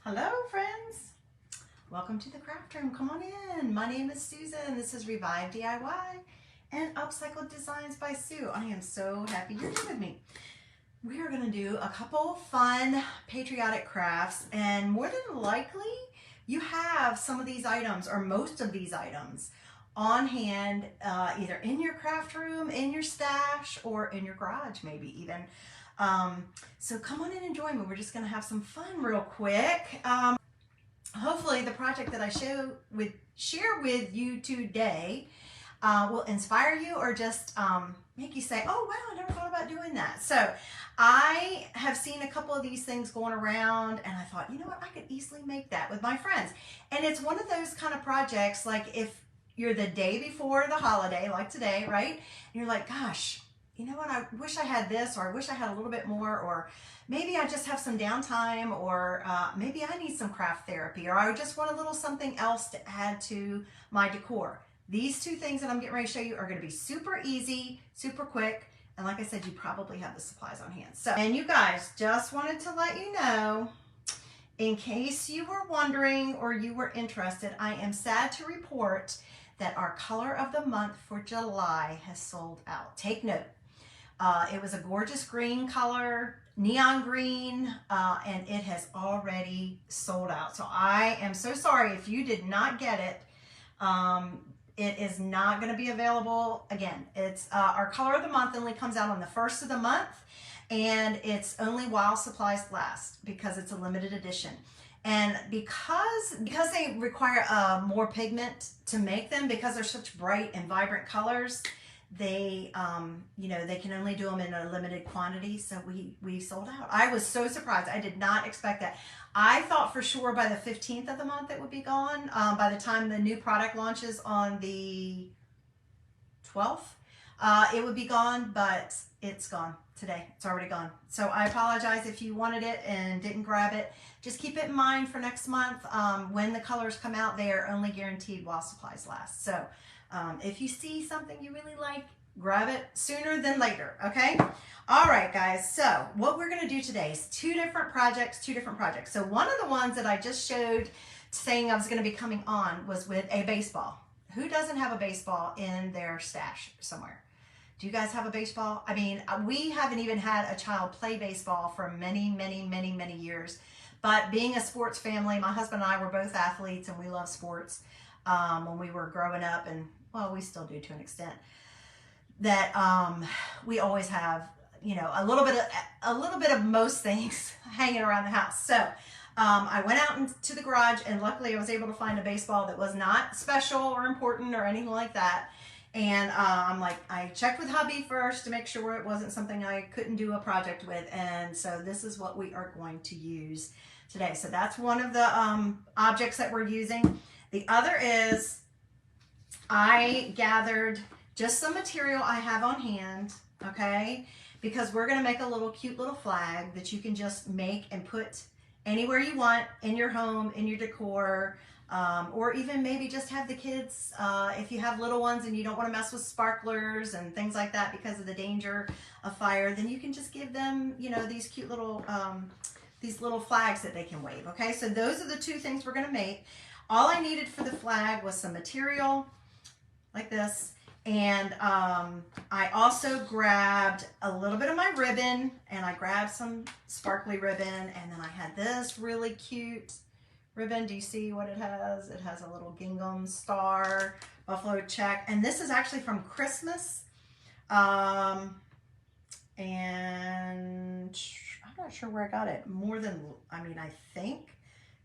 Hello friends, welcome to the craft room. Come on in. My name is Susan. This is Revive DIY and Upcycled Designs by Sue. I am so happy you're here with me. We are going to do a couple fun patriotic crafts, and more than likely you have some of these items or most of these items on hand, either in your craft room, in your stash, or in your garage maybe even. So come on in and join me. We're just going to have some fun real quick. Hopefully the project that I share with you today will inspire you or just make you say, oh wow, I never thought about doing that. So I have seen a couple of these things going around and I thought, you know what, I could easily make that with my friends. And it's one of those kind of projects, like if you're the day before the holiday, like today, right? And you're like, gosh, you know what, I wish I had this, or I wish I had a little bit more, or maybe I just have some downtime, or maybe I need some craft therapy, or I just want a little something else to add to my decor. These two things that I'm getting ready to show you are going to be super easy, super quick, and like I said, you probably have the supplies on hand. So, and you guys, just wanted to let you know, in case you were wondering or you were interested, I am sad to report that our color of the month for July has sold out. Take note. It was a gorgeous green color, neon green, and it has already sold out. So I am so sorry if you did not get it. It is not going to be available again. It's our color of the month only comes out on the 1st of the month, and it's only while supplies last because it's a limited edition. And because they require more pigment to make them, because they're such bright and vibrant colors, they they can only do them in a limited quantity. So we sold out. I was so surprised. I did not expect that. I thought for sure by the 15th of the month it would be gone. By the time the new product launches on the 12th, it would be gone, but it's gone today. It's already gone. So I apologize if you wanted it and didn't grab it. Just keep it in mind for next month. When the colors come out, they are only guaranteed while supplies last. So if you see something you really like, grab it sooner than later, okay? All right, guys, so what we're gonna do today is two different projects. So one of the ones that I just showed saying I was gonna be coming on was with a baseball. Who doesn't have a baseball in their stash somewhere? Do you guys have a baseball? I mean, we haven't even had a child play baseball for many, many, many, many years. But being a sports family, my husband and I were both athletes and we love sports when we were growing up, and well, we still do to an extent, that we always have, you know, a little bit of most things hanging around the house. So I went out into the garage and luckily I was able to find a baseball that was not special or important or anything like that. And I'm like, I checked with hubby first to make sure it wasn't something I couldn't do a project with. And so this is what we are going to use today. So that's one of the objects that we're using. The other is, I gathered just some material I have on hand, okay? Because we're gonna make a little cute little flag that you can just make and put anywhere you want in your home, in your decor, or even maybe just have the kids, if you have little ones and you don't wanna mess with sparklers and things like that because of the danger of fire, then you can just give them, you know, these cute little, these little flags that they can wave, okay? So those are the two things we're gonna make. All I needed for the flag was some material like this, and I also grabbed a little bit of my ribbon, and I grabbed some sparkly ribbon, and then I had this really cute ribbon. Do you see what it has? It has a little gingham star, buffalo check, and this is actually from Christmas, and I'm not sure where I got it. I think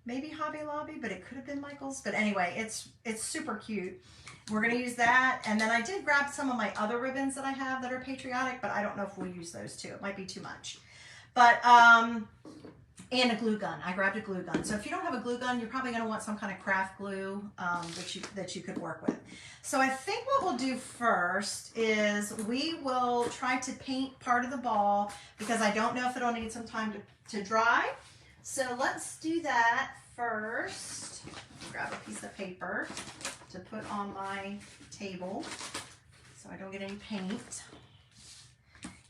maybe Hobby Lobby, but it could have been Michael's. But anyway, it's super cute. We're gonna use that. And then I did grab some of my other ribbons that I have that are patriotic, but I don't know if we'll use those too. It might be too much. But, and a glue gun. I grabbed a glue gun. So if you don't have a glue gun, you're probably gonna want some kind of craft glue that you could work with. So I think what we'll do first is we will try to paint part of the ball because I don't know if it'll need some time to dry. So let's do that first. Grab a piece of paper to put on my table so I don't get any paint.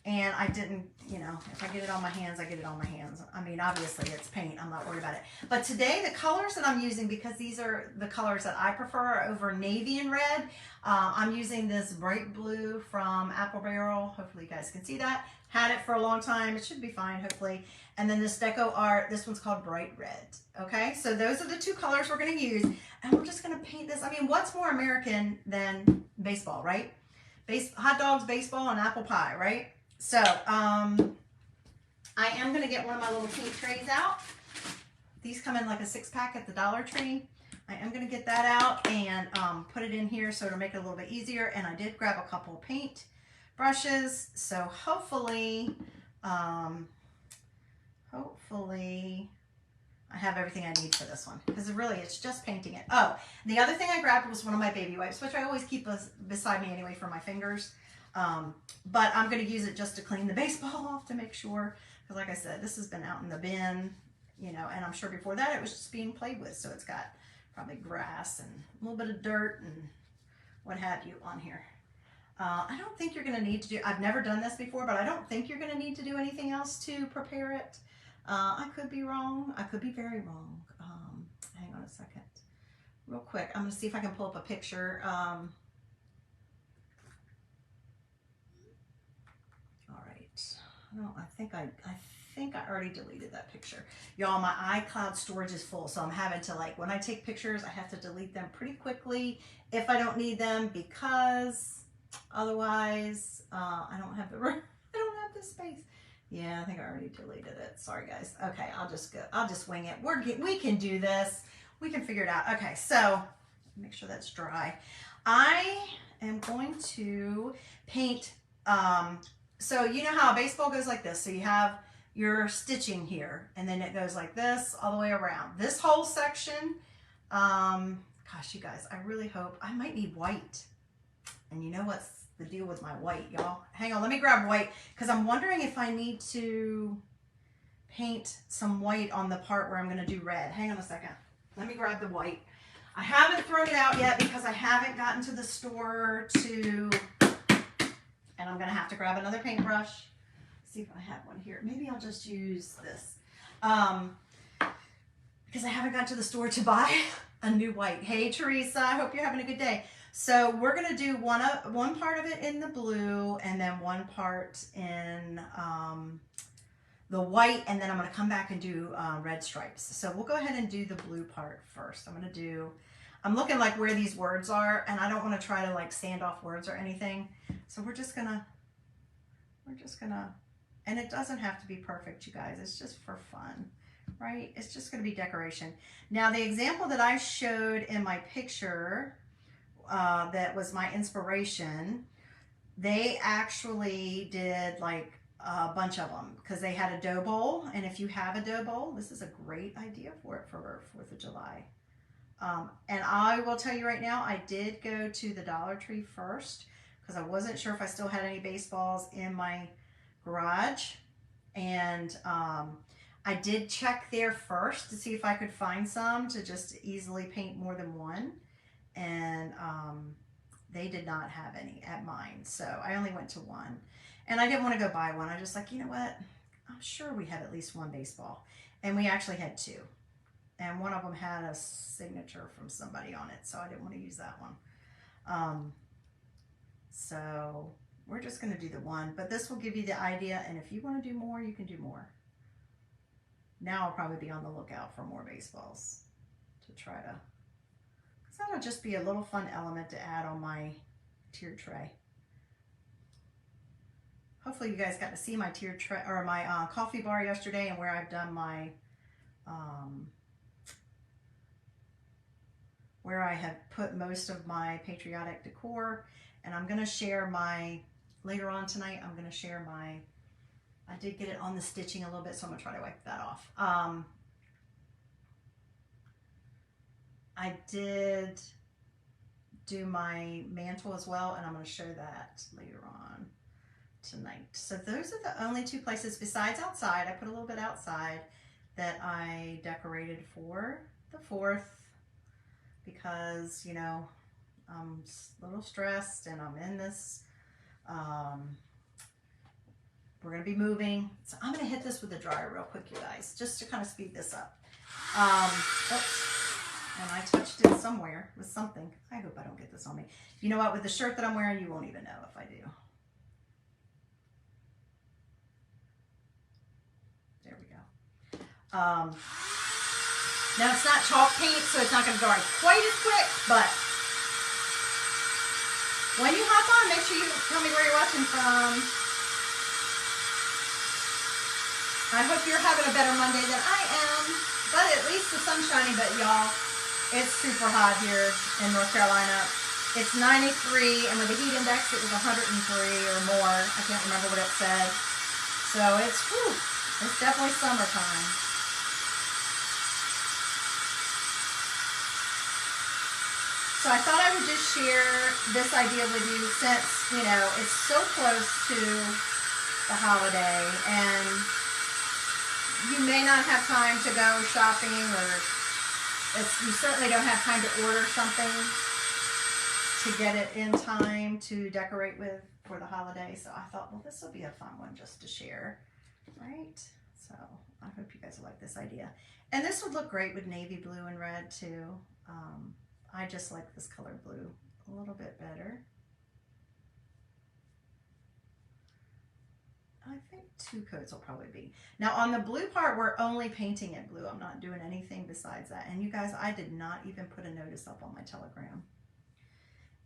And I didn't, you know, if I get it on my hands, I get it on my hands. I mean, obviously it's paint. I'm not worried about it. But today the colors that I'm using, because these are the colors that I prefer over navy and red, I'm using this bright blue from Apple Barrel. Hopefully you guys can see that. Had it for a long time. It should be fine, hopefully. And then this Deco Art, this one's called Bright Red. Okay, so those are the two colors we're going to use. And we're just going to paint this. I mean, what's more American than baseball, right? Hot dogs, baseball, and apple pie, right? So, I am going to get one of my little paint trays out. These come in like a 6-pack at the Dollar Tree. I am going to get that out and put it in here so it'll make it a little bit easier. And I did grab a couple of paint brushes. So hopefully I have everything I need for this one, because really it's just painting it. Oh, the other thing I grabbed was one of my baby wipes, which I always keep beside me anyway for my fingers. But I'm going to use it just to clean the baseball off to make sure, because like I said, this has been out in the bin, you know, and I'm sure before that it was just being played with. So it's got probably grass and a little bit of dirt and what have you on here. I don't think you're going to need to do, I've never done this before, but I don't think you're going to need to do anything else to prepare it. I could be wrong. I could be very wrong. Hang on a second. Real quick, I'm going to see if I can pull up a picture. No, I think I already deleted that picture. Y'all, my iCloud storage is full, so I'm having to, like, when I take pictures, I have to delete them pretty quickly if I don't need them, because otherwise I don't have the room. I don't have the space. Yeah, I think I already deleted it. Sorry, guys. Okay, I'll just wing it. We can do this. We can figure it out. Okay, so make sure that's dry. I am going to paint. So you know how a baseball goes like this. So you have your stitching here, and then it goes like this all the way around. This whole section, gosh, you guys, I really hope, I might need white. And you know what's the deal with my white, y'all? Hang on, let me grab white, because I'm wondering if I need to paint some white on the part where I'm going to do red. Hang on a second. Let me grab the white. I haven't thrown it out yet because I haven't gotten to the store to... And I'm going to have to grab another paintbrush. See if I have one here. Maybe I'll just use this. Because I haven't got to the store to buy a new white. Hey, Teresa, I hope you're having a good day. So we're going to do one part of it in the blue, and then one part in the white, and then I'm going to come back and do red stripes. So we'll go ahead and do the blue part first. I'm looking like where these words are, and I don't want to try to like sand off words or anything. So we're just gonna, and it doesn't have to be perfect, you guys. It's just for fun, right? It's just gonna be decoration. Now, the example that I showed in my picture, that was my inspiration, they actually did like a bunch of them, because they had a dough bowl. And if you have a dough bowl, this is a great idea for it for 4th of July. And I will tell you right now, I did go to the Dollar Tree first, because I wasn't sure if I still had any baseballs in my garage. And I did check there first to see if I could find some to just easily paint more than one. And they did not have any at mine. So I only went to one. And I didn't want to go buy one. I just like, you know what? I'm sure we had at least one baseball. And we actually had two. And one of them had a signature from somebody on it, so I didn't want to use that one. So we're just going to do the one, but this will give you the idea, and if you want to do more, you can do more. Now I'll probably be on the lookout for more baseballs to try to, because that'll just be a little fun element to add on my tiered tray. Hopefully you guys got to see my tiered tray, or my coffee bar yesterday, and where I've done my where I have put most of my patriotic decor. And I'm going to share later on tonight, I'm going to share I did get it on the stitching a little bit, so I'm going to try to wipe that off. I did do my mantle as well, and I'm going to show that later on tonight. So those are the only two places besides outside. I put a little bit outside that I decorated for the 4th, because, you know, I'm a little stressed, and I'm in this We're going to be moving. So I'm going to hit this with the dryer real quick, you guys, just to kind of speed this up. Oops. And I touched it somewhere with something. I hope I don't get this on me. You know what? With the shirt that I'm wearing, you won't even know if I do. There we go. Now it's not chalk paint, so it's not going to dry quite as quick, but when you hop on, make sure you tell me where you're watching from. I hope you're having a better Monday than I am, but at least the sun's shining. But y'all, it's super hot here in North Carolina. It's 93, and with the heat index, it was 103 or more. I can't remember what it said. So it's, whew, it's definitely summertime. So I thought I would just share this idea with you since, you know, it's so close to the holiday, and you may not have time to go shopping, or you certainly don't have time to order something to get it in time to decorate with for the holiday. So I thought, well, this will be a fun one just to share, right? So I hope you guys will like this idea. And this would look great with navy blue and red too. I just like this color blue a little bit better. I think 2 coats will probably be. Now on the blue part, we're only painting it blue. I'm not doing anything besides that. And you guys, I did not even put a notice up on my Telegram.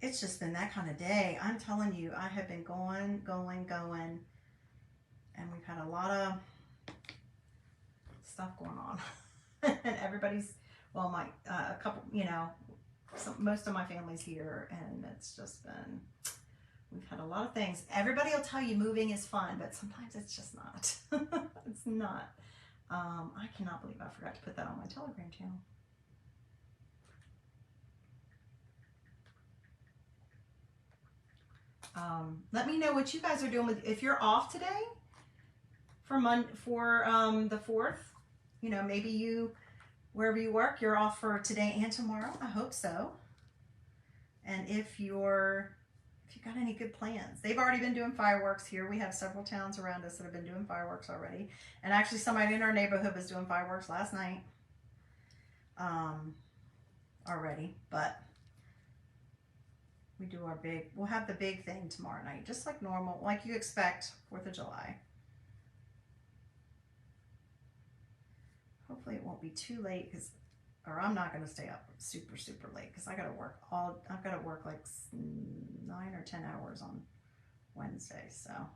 It's just been that kind of day. I'm telling you, I have been going. And we've had a lot of stuff going on. And everybody's, well, a couple, you know, most of my family's here, and it's just been, we've had a lot of things. Everybody will tell you moving is fun, but sometimes it's just not. It's not. I cannot believe I forgot to put that on my Telegram channel. Let me know what you guys are doing with, if you're off today for the 4th, you know, maybe you, wherever you work, you're off for today and tomorrow. I hope so. And if you got any good plans. They've already been doing fireworks here. We have several towns around us that have been doing fireworks already. And actually somebody in our neighborhood was doing fireworks last night already. But we do we'll have the big thing tomorrow night, just like normal, like you expect, 4th of July. Hopefully it won't be too late, or I'm not going to stay up super, super late, because I've got to work like 9 or 10 hours on Wednesday. So, all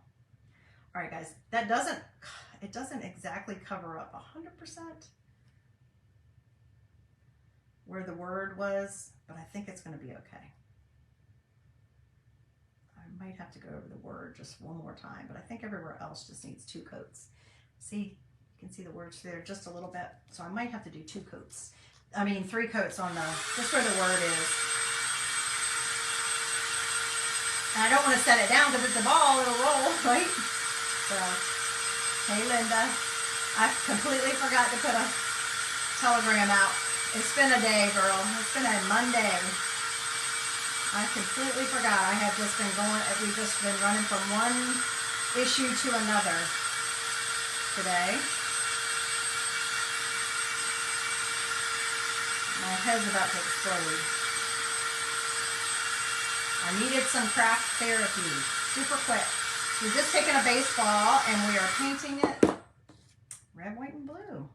right, guys, it doesn't exactly cover up 100% where the word was, but I think it's going to be okay. I might have to go over the word just one more time, but I think everywhere else just needs 2 coats. See, you can see the words there just a little bit, so I might have to do 2 coats. I mean 3 coats on just where the word is. And I don't want to set it down, because it's a ball, it'll roll, right? So, hey Linda, I completely forgot to put a Telegram out. It's been a day, girl. It's been a Monday. I completely forgot. I have just been we've just been running from one issue to another today. My head's about to explode. I needed some craft therapy, super quick. We're just taking a baseball and we are painting it red, white, and blue.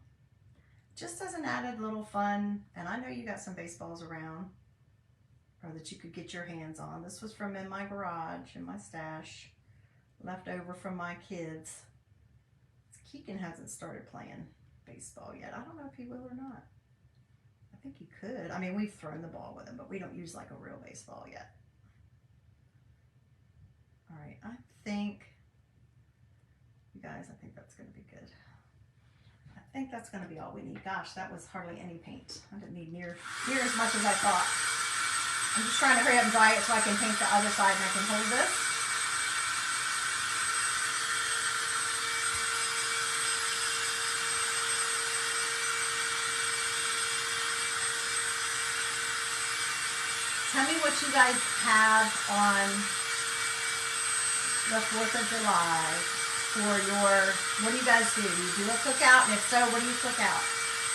Just as an added little fun. And I know you got some baseballs around, or that you could get your hands on. This was from in my garage, in my stash, left over from my kids. Keegan hasn't started playing baseball yet. I don't know if he will or not. I think he could. I mean, we've thrown the ball with him, but we don't use like a real baseball yet. All right, I think, you guys, I think that's going to be good. I think that's going to be all we need. Gosh, that was hardly any paint. I didn't need near as much as I thought. I'm just trying to hurry up and dry it so I can paint the other side and I can hold this. Tell me what you guys have on the 4th of July. for your, what do you guys do? Do you do a cookout? And if so, what do you cook out?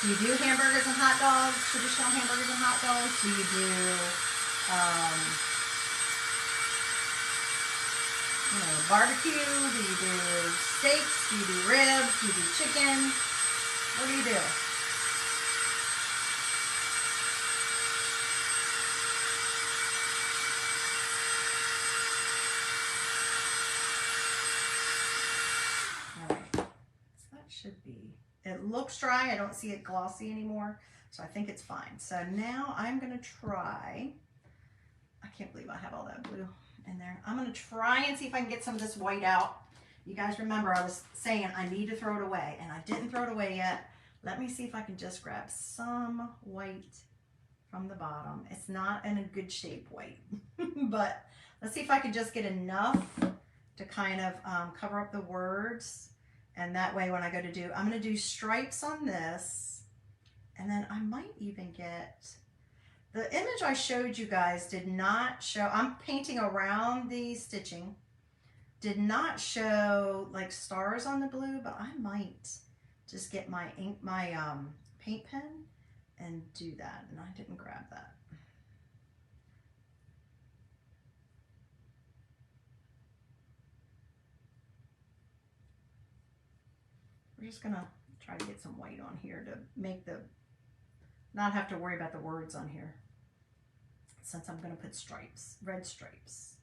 Do you do hamburgers and hot dogs, traditional hamburgers and hot dogs? Do you do, barbecue? Do you do steaks? Do you do ribs? Do you do chicken? What do you do? Should be. It looks dry. I don't see it glossy anymore, so I think it's fine. So now I'm going to try. I can't believe I have all that blue in there. I'm going to try and see if I can get some of this white out. You guys remember I was saying I need to throw it away, and I didn't throw it away yet. Let me see if I can just grab some white from the bottom. It's not in a good shape white, but let's see if I can just get enough to kind of cover up the words. And that way when I go to do, I'm going to do stripes on this. And then I might even get, the image I showed you guys did not show, I'm painting around the stitching, did not show like stars on the blue, but I might just get my paint pen and do that. And I didn't grab that. We're just gonna try to get some white on here to make the, not have to worry about the words on here, since I'm gonna put stripes, red stripes.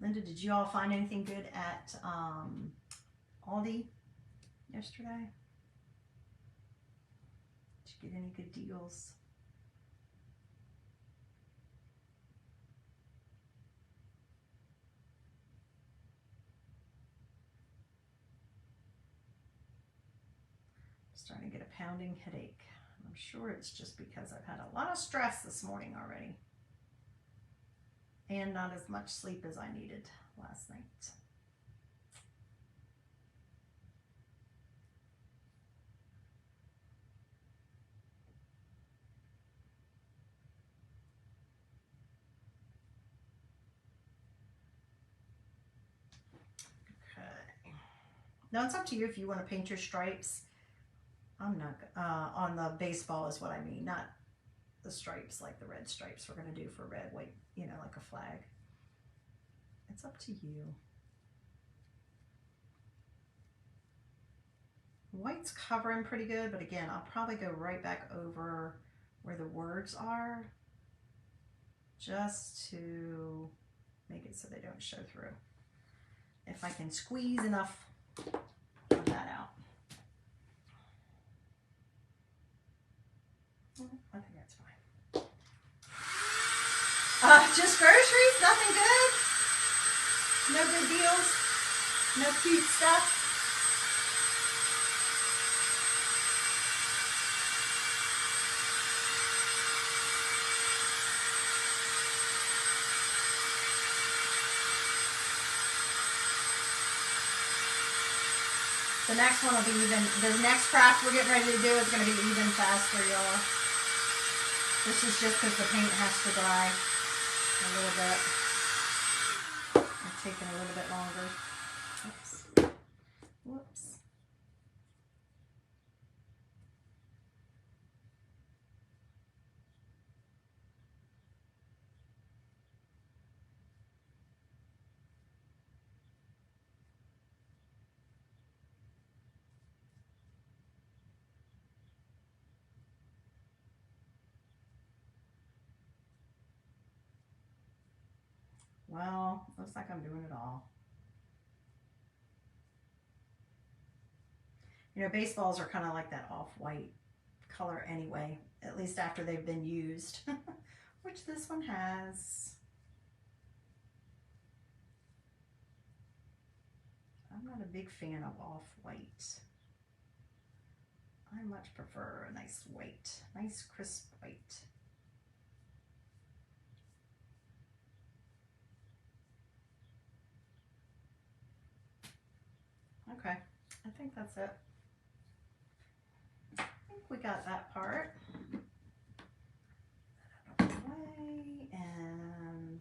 Linda, did you all find anything good at Aldi yesterday? Did you get any good deals? Starting to get a pounding headache. I'm sure it's just because I've had a lot of stress this morning already and not as much sleep as I needed last night. Okay. Now it's up to you if you want to paint your stripes. I'm not, on the baseball is what I mean, not the stripes like the red stripes we're going to do for red, white, like a flag. It's up to you. White's covering pretty good, but again, I'll probably go right back over where the words are just to make it so they don't show through. If I can squeeze enough of that out. I think that's fine. Just groceries, nothing good. No good deals. No cute stuff. The next one will be even, the next craft we're getting ready to do is going to be even faster, y'all. This is just because the paint has to dry a little bit. It's taking a little bit longer. Oops. Whoops. Well, looks like I'm doing it all. Baseballs are kind of like that off-white color anyway, at least after they've been used, which this one has. I'm not a big fan of off-white. I much prefer a nice white, nice crisp white. Okay, I think that's it. I think we got that part. That out of the way, and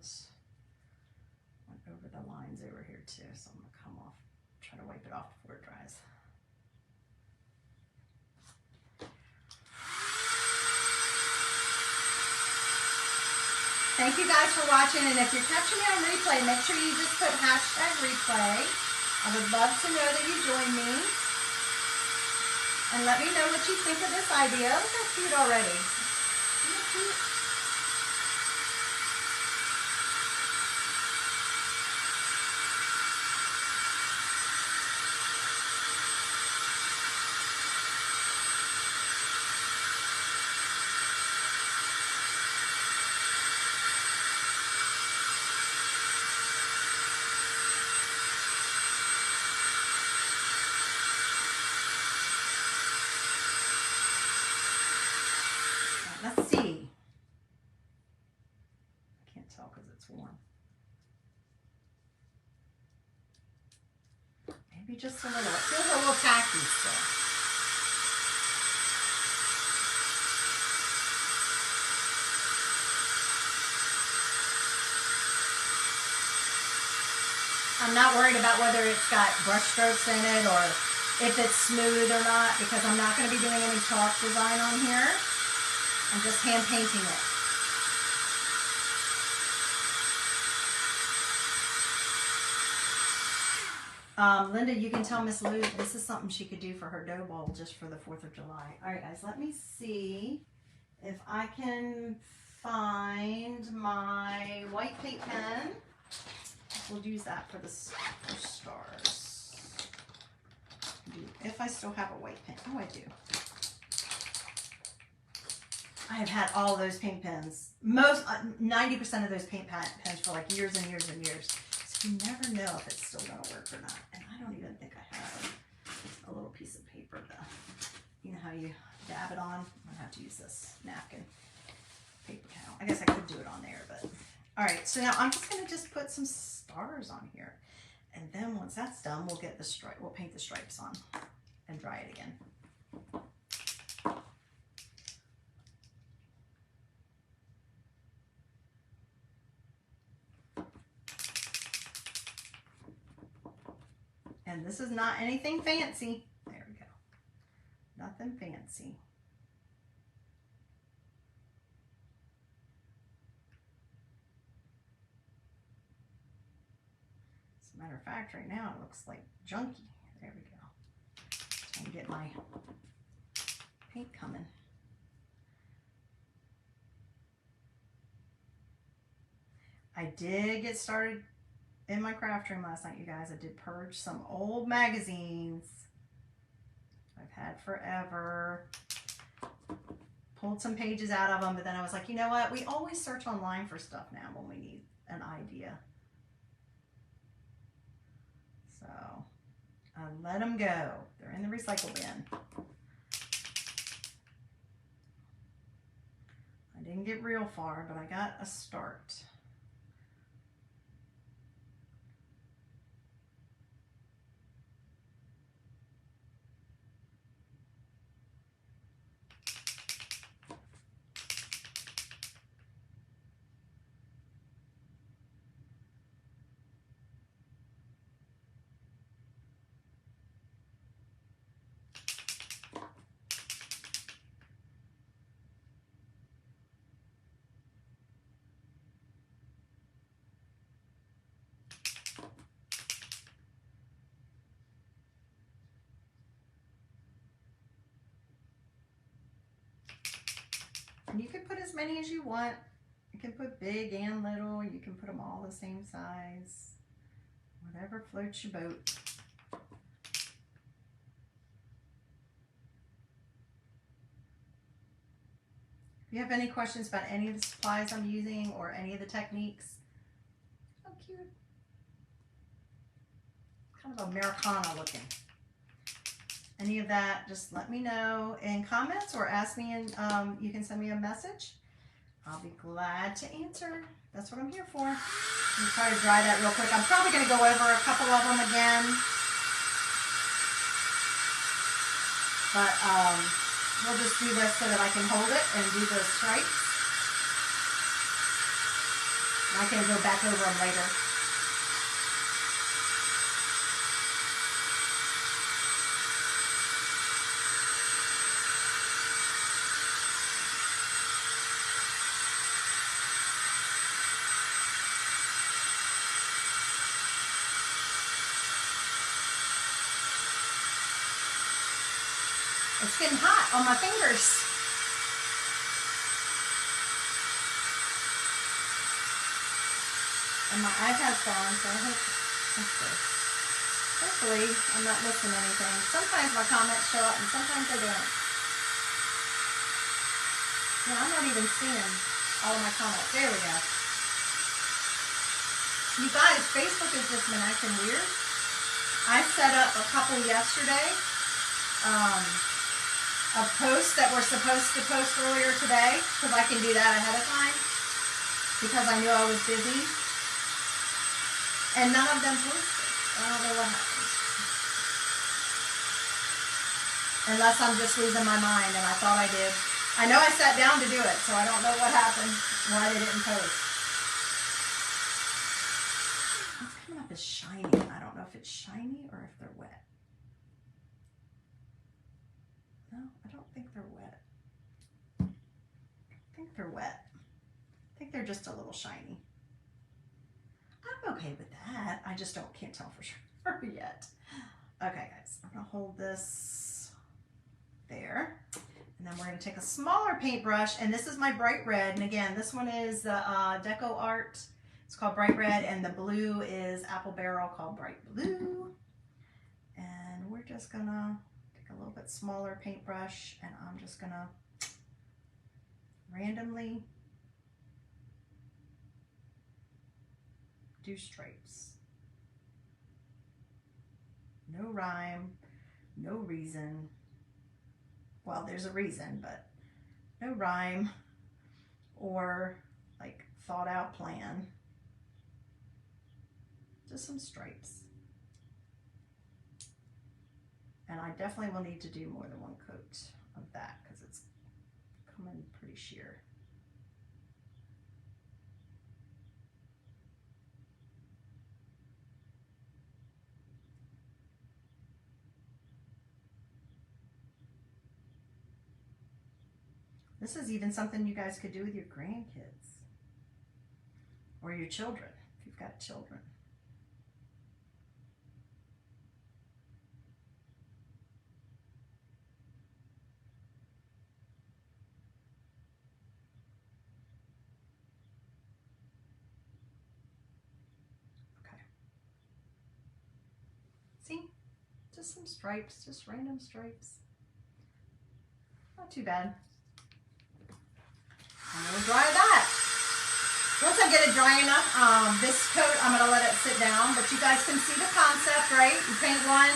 went over the lines over here too, so I'm gonna come off, try to wipe it off before it dries. Thank you guys for watching, and if you're catching me on replay, make sure you just put #replay. I would love to know that you joined me. And let me know what you think of this idea. Look how cute already. Isn't that cute? Let's see. I can't tell because it's warm. Maybe just a little. It feels a little tacky still. I'm not worried about whether it's got brush strokes in it or if it's smooth or not, because I'm not going to be doing any chalk design on here. I'm just hand painting it. Linda, you can tell Miss Lou this is something she could do for her dough bowl just for the 4th of July. All right, guys, let me see if I can find my white paint pen. We'll use that for the stars. If I still have a white pen. Oh, I do. I have had all those paint pens. 90% of those paint pens for like years and years and years. So you never know if it's still going to work or not. And I don't even think I have a little piece of paper to, you know how you dab it on? I'm going to have to use this napkin paper towel. I guess I could do it on there, but. All right, so now I'm just going to just put some stars on here. And then once that's done, we'll get the stripe. We'll paint the stripes on and dry it again. And this is not anything fancy. There we go. Nothing fancy. As a matter of fact, right now it looks like junky. There we go. And get my paint coming. I did get started in my craft room last night, you guys. I did purge some old magazines I've had forever. Pulled some pages out of them, but then I was like, you know what? We always search online for stuff now when we need an idea. So I let them go. They're in the recycle bin. I didn't get real far, but I got a start. And you can put as many as you want. You can put big and little. You can put them all the same size. Whatever floats your boat. If you have any questions about any of the supplies I'm using or any of the techniques, so cute. Kind of Americana looking. Any of that, just let me know in comments or ask me, and you can send me a message. I'll be glad to answer. That's what I'm here for. Let me try to dry that real quick. I'm probably going to go over a couple of them again. But we'll just do this so that I can hold it and do the stripes. I can go back over them later. It's getting hot on my fingers. And my iPad's gone, so I hope that's good. Hopefully I'm not missing anything. Sometimes my comments show up and sometimes they don't. Yeah, I'm not even seeing all of my comments. There we go. You guys, Facebook has just been acting weird. I set up a couple yesterday. Of posts that we're supposed to post earlier today, because I can do that ahead of time, because I knew I was busy. And none of them posted. I don't know what happened. Unless I'm just losing my mind and I thought I did. I know I sat down to do it, so I don't know what happened, why they didn't post. What's coming up as shiny? I don't know if it's shiny or if they're wet. No, I don't think they're wet. I think they're wet. I think they're just a little shiny. I'm okay with that. I just can't tell for sure yet. Okay, guys, I'm gonna hold this there. And then we're gonna take a smaller paintbrush, and this is my bright red. And again, this one is the Deco Art. It's called Bright Red, and the blue is Apple Barrel called Bright Blue. And we're just gonna a little bit smaller paintbrush, and I'm just gonna randomly do stripes. No rhyme, no reason. Well, there's a reason, but no rhyme or like thought out plan. Just some stripes. And I definitely will need to do more than one coat of that because it's coming pretty sheer. This is even something you guys could do with your grandkids or your children, if you've got children. See, just some stripes, just random stripes. Not too bad. I'm gonna dry that. Once I get it dry enough, this coat, I'm gonna let it sit down, but you guys can see the concept, right? You paint one,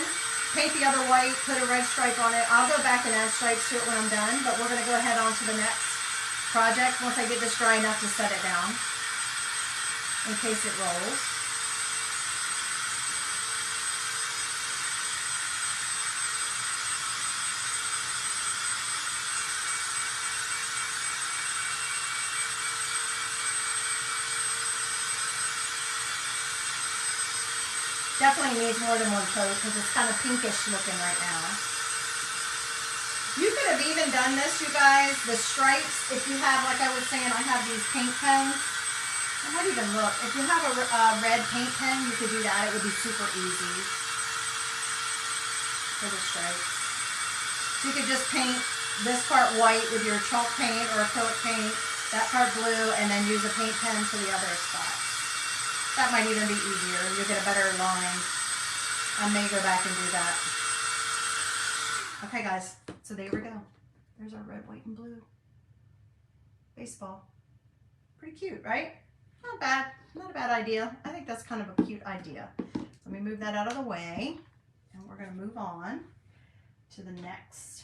paint the other white, put a red stripe on it. I'll go back and add stripes to it when I'm done, but we're gonna go ahead on to the next project once I get this dry enough to set it down in case it rolls. Definitely needs more than one coat because it's kind of pinkish looking right now. You could have even done this, you guys, the stripes. If you have, like I was saying, I have these paint pens. I might even look. If you have a red paint pen, you could do that. It would be super easy for the stripes. So you could just paint this part white with your chalk paint or acrylic paint, that part blue, and then use a paint pen for the other spot. That might even be easier. You'll get a better line. I may go back and do that. Okay, guys. So there we go. There's our red, white, and blue baseball. Pretty cute, right? Not bad. Not a bad idea. I think that's kind of a cute idea. Let me move that out of the way. And we're going to move on to the next.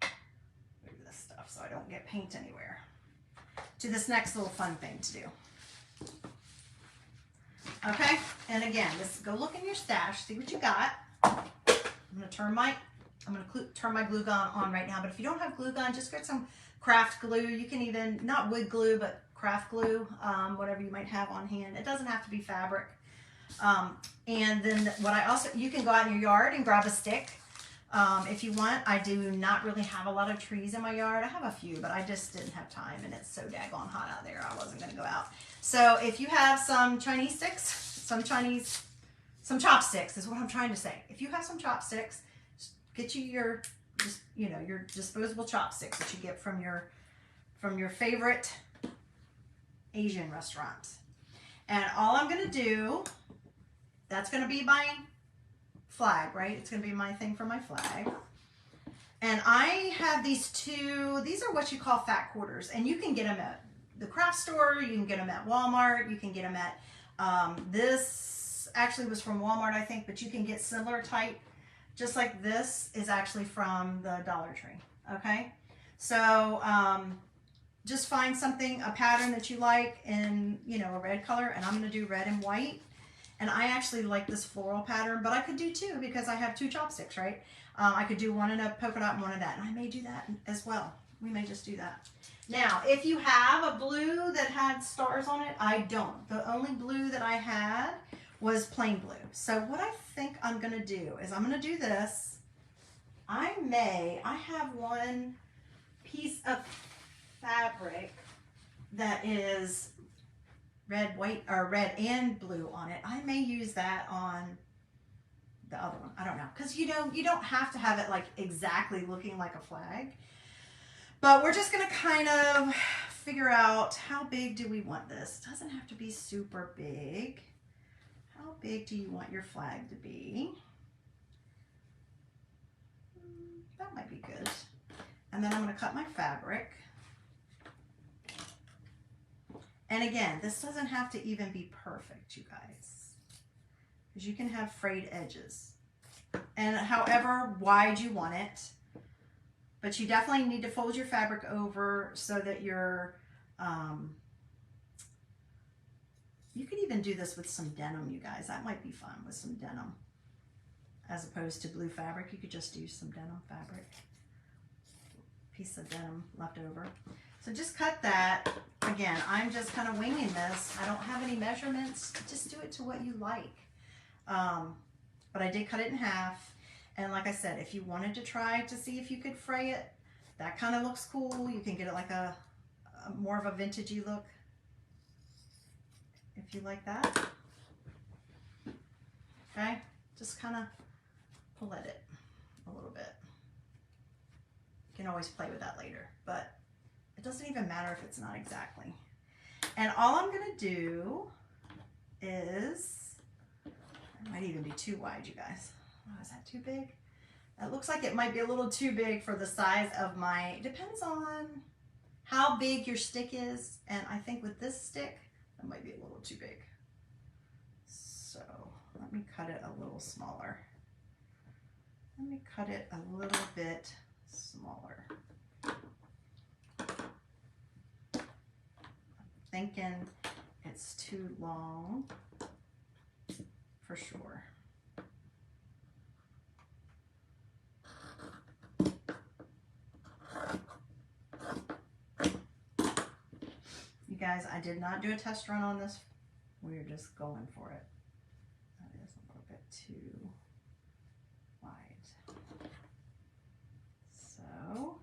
Move this stuff so I don't get paint anywhere. To this next little fun thing to do. Okay, and again, just go look in your stash, see what you got. I'm gonna turn my I'm going to turn my glue gun on right now, but if you don't have glue gun, just get some craft glue. You can even, not wood glue, but craft glue, whatever you might have on hand. It doesn't have to be fabric. And then what I also, you can go out in your yard and grab a stick. If you want. I do not really have a lot of trees in my yard. I have a few, but I just didn't have time, and it's so daggone hot out there. I wasn't going to go out. So if you have some Chinese sticks, some chopsticks is what I'm trying to say. If you have some chopsticks, get you your, your disposable chopsticks that you get from your favorite Asian restaurant. And all I'm going to do, that's going to be my flag, right? It's going to be my thing for my flag. And I have these are what you call fat quarters, and you can get them at the craft store, you can get them at Walmart, you can get them at, this actually was from Walmart, I think, but you can get similar type, just like this is actually from the Dollar Tree, okay? So, just find something, a pattern that you like in, a red color, and I'm going to do red and white. And I actually like this floral pattern, but I could do two because I have two chopsticks, right? I could do one in a polka dot and one in that, and I may do that as well. We may just do that. Now, if you have a blue that had stars on it, I don't. The only blue that I had was plain blue. So what I think I'm going to do is I'm going to do this. I have one piece of fabric that is red, white, or red and blue on it. I may use that on the other one. I don't know. Because you don't have to have it like exactly looking like a flag. But we're just going to kind of figure out how big do we want this. It doesn't have to be super big. How big do you want your flag to be? That might be good. And then I'm going to cut my fabric. And again, this doesn't have to even be perfect, you guys, because you can have frayed edges. And however wide you want it, but you definitely need to fold your fabric over so that you're, you could even do this with some denim, you guys. That might be fun with some denim. As opposed to blue fabric, you could just use some denim fabric. Piece of denim left over. So just cut that. Again, I'm just kind of winging this. I don't have any measurements. Just do it to what you like. But I did cut it in half. And like I said, if you wanted to try to see if you could fray it, that kind of looks cool. You can get it like a more of a vintagey look. If you like that. Okay, just kind of pull at it a little bit. You can always play with that later, but it doesn't even matter if it's not exactly. And all I'm going to do is, it might even be too wide, you guys. Oh, is that too big? That looks like it might be a little too big for the size of my, depends on how big your stick is. And I think with this stick, that might be a little too big. So let me cut it a little smaller. Let me cut it a little bit smaller. I'm thinking it's too long for sure. You guys, I did not do a test run on this. We're just going for it. That is a little bit too wide. So,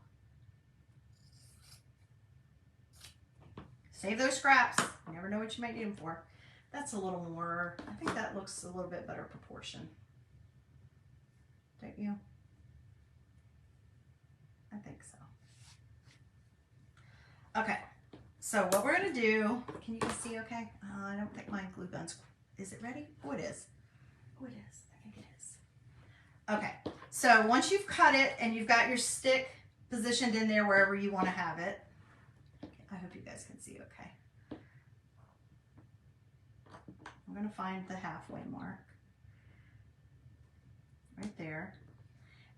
save those scraps. You never know what you might need them for. That's a little more, I think that looks a little bit better proportion. Don't you? I think so. Okay, so what we're going to do, can you guys see okay? I don't think my glue gun's, is it ready? Oh, it is. Oh, it is. I think it is. Okay, so once you've cut it and you've got your stick positioned in there wherever you want to have it, I hope you guys can see okay. I'm going to find the halfway mark right there.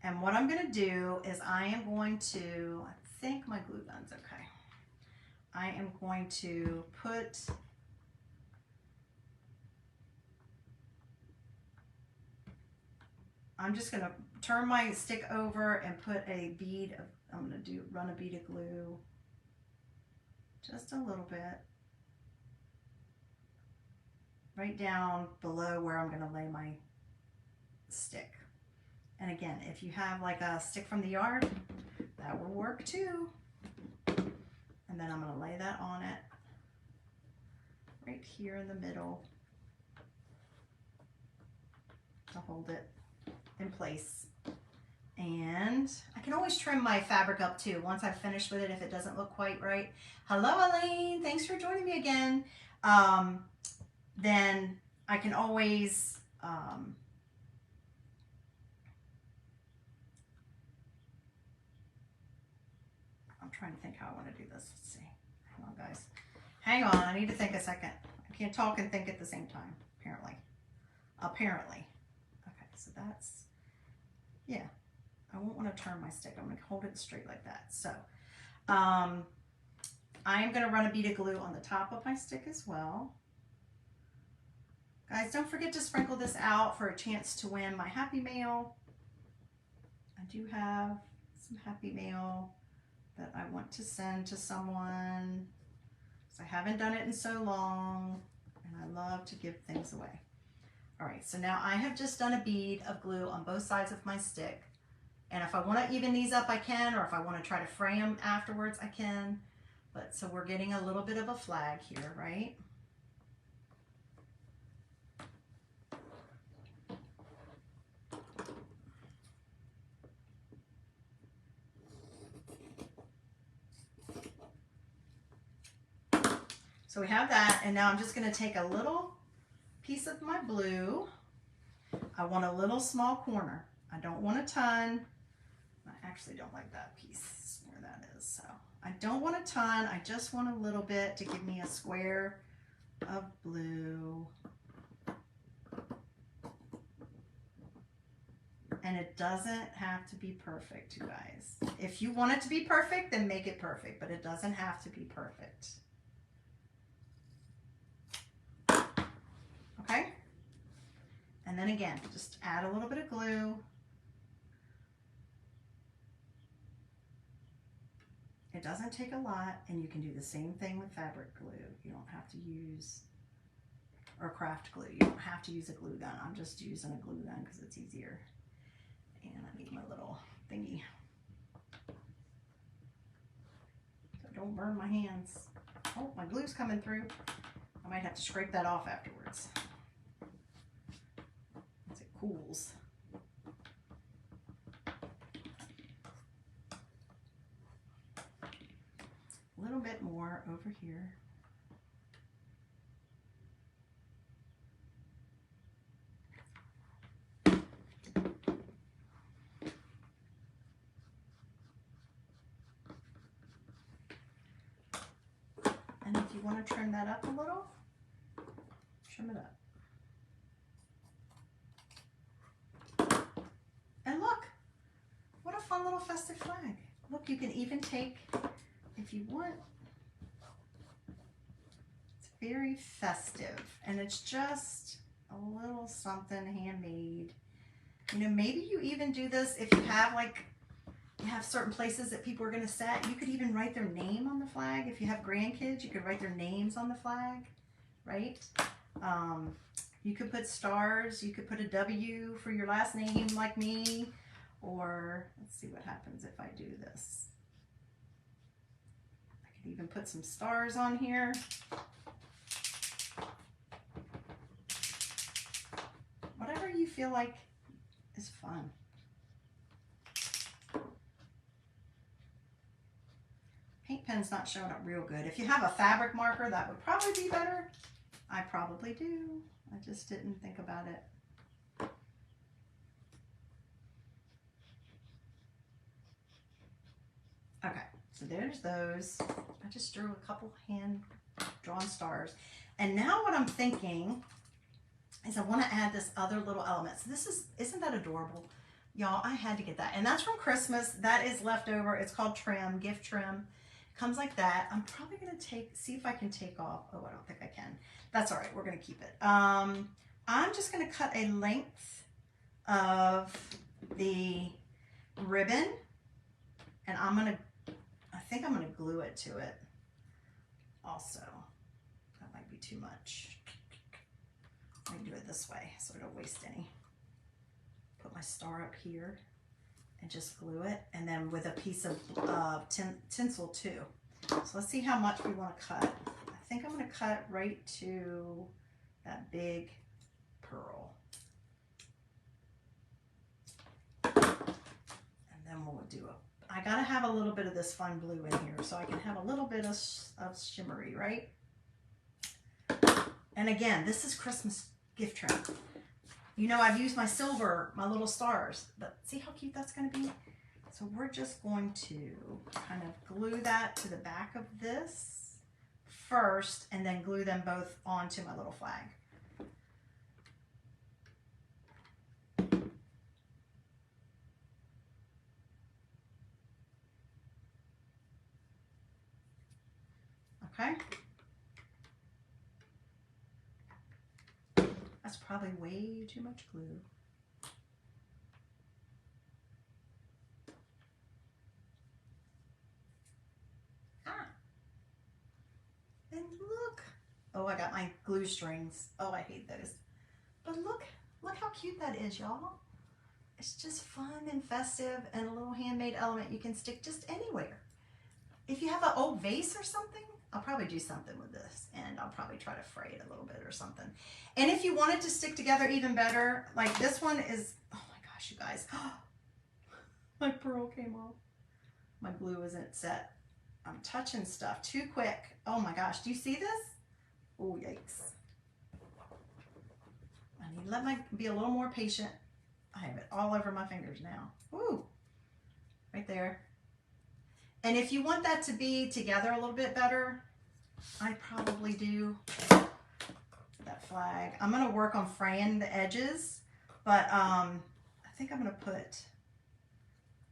And what I'm going to do is I am going to, I think my glue gun's okay. I am going to put I'm just going to turn my stick over and put a bead of, I'm going to run a bead of glue just a little bit right down below where I'm going to lay my stick. And again, if you have like a stick from the yard, that will work too. And then I'm going to lay that on it right here in the middle to hold it in place. And I can always trim my fabric up too once I've finished with it if it doesn't look quite right. Hello, Elaine. Thanks for joining me again. Then I can always I'm trying to think how I want to do this. Let's see. Hang on, guys. Hang on. I need to think a second. I can't talk and think at the same time, apparently. Apparently. Okay, so that's, yeah. I won't want to turn my stick. I'm going to hold it straight like that. So I am going to run a bead of glue on the top of my stick as well. Guys, don't forget to sprinkle this out for a chance to win my Happy Mail. I do have some Happy Mail that I want to send to someone because I haven't done it in so long and I love to give things away. All right, so now I have just done a bead of glue on both sides of my stick. And if I want to even these up, I can, or if I want to try to fray them afterwards, I can. But so we're getting a little bit of a flag here, right? So we have that, and now I'm just going to take a little piece of my blue. I want a little small corner. I don't want a ton. I actually don't like that piece where that is. So I don't want a ton. I just want a little bit to give me a square of blue. And it doesn't have to be perfect, you guys. If you want it to be perfect, then make it perfect, but it doesn't have to be perfect. Okay? And then again, just add a little bit of glue. It doesn't take a lot, and you can do the same thing with fabric glue. You don't have to use, or craft glue. You don't have to use a glue gun. I'm just using a glue gun because it's easier. And I need my little thingy so don't burn my hands. Oh, my glue's coming through. I might have to scrape that off afterwards once it cools. A little bit more over here. And if you want to trim that up a little, trim it up. And look, what a fun little festive flag. Look, you can even take, if you want, it's very festive, and it's just a little something handmade. You know, maybe you even do this if you have like, you have certain places that people are going to set. You could even write their name on the flag. If you have grandkids, you could write their names on the flag, right? You could put stars. You could put a W for your last name like me. Or let's see what happens if I do this. I could even put some stars on here. Whatever you feel like is fun. Paint pen's not showing up real good. If you have a fabric marker, that would probably be better. I probably do. I just didn't think about it. Okay, so there's those. I just drew a couple hand-drawn stars. And now what I'm thinking is I want to add this other little element. So this is, isn't that adorable? Y'all, I had to get that. And that's from Christmas. That is leftover. It's called trim, gift trim. Comes like that. I'm probably going to see if I can take off. Oh, I don't think I can. That's all right. We're going to keep it. I'm just going to cut a length of the ribbon, and I think I'm gonna glue it to it also. That might be too much. Let me do it this way so I don't waste any. Put my star up here and just glue it, and then with a piece of tinsel too. So let's see how much we want to cut. I think I'm going to cut right to that big pearl. And then we'll do I got to have a little bit of this fun blue in here so I can have a little bit of shimmery, right? And again, this is Christmas gift trim. You know, I've used my silver, my little stars, but see how cute that's going to be? So we're just going to kind of glue that to the back of this first, and then glue them both onto my little flag. Okay. That's probably way too much glue. And look. Oh, I got my glue strings. Oh, I hate those. But look how cute that is, y'all. It's just fun and festive and a little handmade element you can stick just anywhere. If you have an old vase or something, I'll probably do something with this, and I'll probably try to fray it a little bit or something. And if you want it to stick together even better, like this one is, oh my gosh, you guys. My pearl came off. My glue isn't set. I'm touching stuff too quick. Oh my gosh, do you see this? Oh, yikes. I need to be a little more patient. I have it all over my fingers now. Ooh, right there. And if you want that to be together a little bit better, I probably do that flag. I'm gonna work on fraying the edges, but I think I'm gonna put,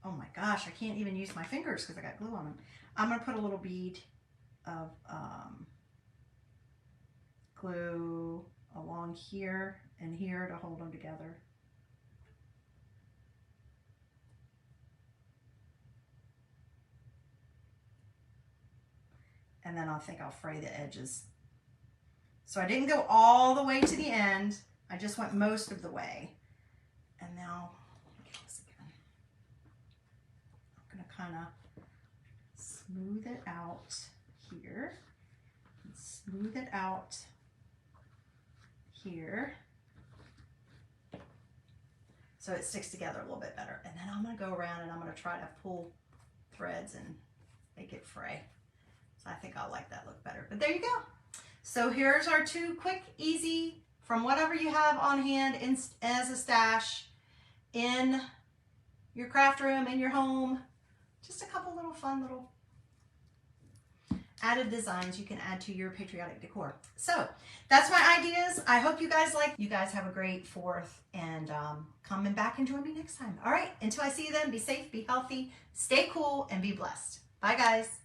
oh my gosh, I can't even use my fingers because I got glue on them. I'm gonna put a little bead of glue along here and here to hold them together. And then I think I'll fray the edges. So I didn't go all the way to the end. I just went most of the way. And now, let me get this again. I'm gonna kind of smooth it out here. And smooth it out here. So it sticks together a little bit better. And then I'm gonna go around and I'm gonna try to pull threads and make it fray. So I think I'll like that look better. But there you go. So here's our two quick, easy, from whatever you have on hand as a stash in your craft room, in your home. Just a couple little fun little added designs you can add to your patriotic decor. So that's my ideas. I hope you guys like. You guys have a great 4th, and come back and join me next time. All right, until I see you then, be safe, be healthy, stay cool, and be blessed. Bye, guys.